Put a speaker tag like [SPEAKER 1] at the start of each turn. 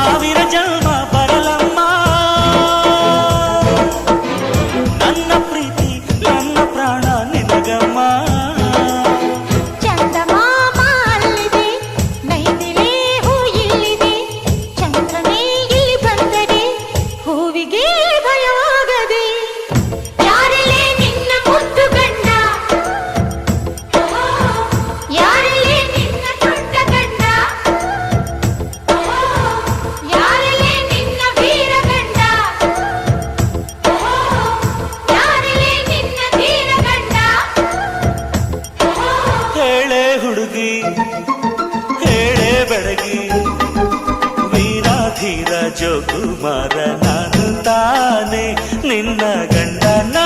[SPEAKER 1] ಸಾವಿರ ಜನ್ಮ ಬರಲಮ್ಮ ನನ್ನ ಪ್ರೀತಿ ನನ್ನ ಪ್ರಾಣ ನಿನಗಮ್ಮ ಹುಡುಗಿ ಹೇಳೆ ಬೆಳಗಿ ವೀರಾಧೀರ ಜೋಕುಮಾರ ನಾನು ತಾನೆ ನಿನ್ನ ಗಂಡ.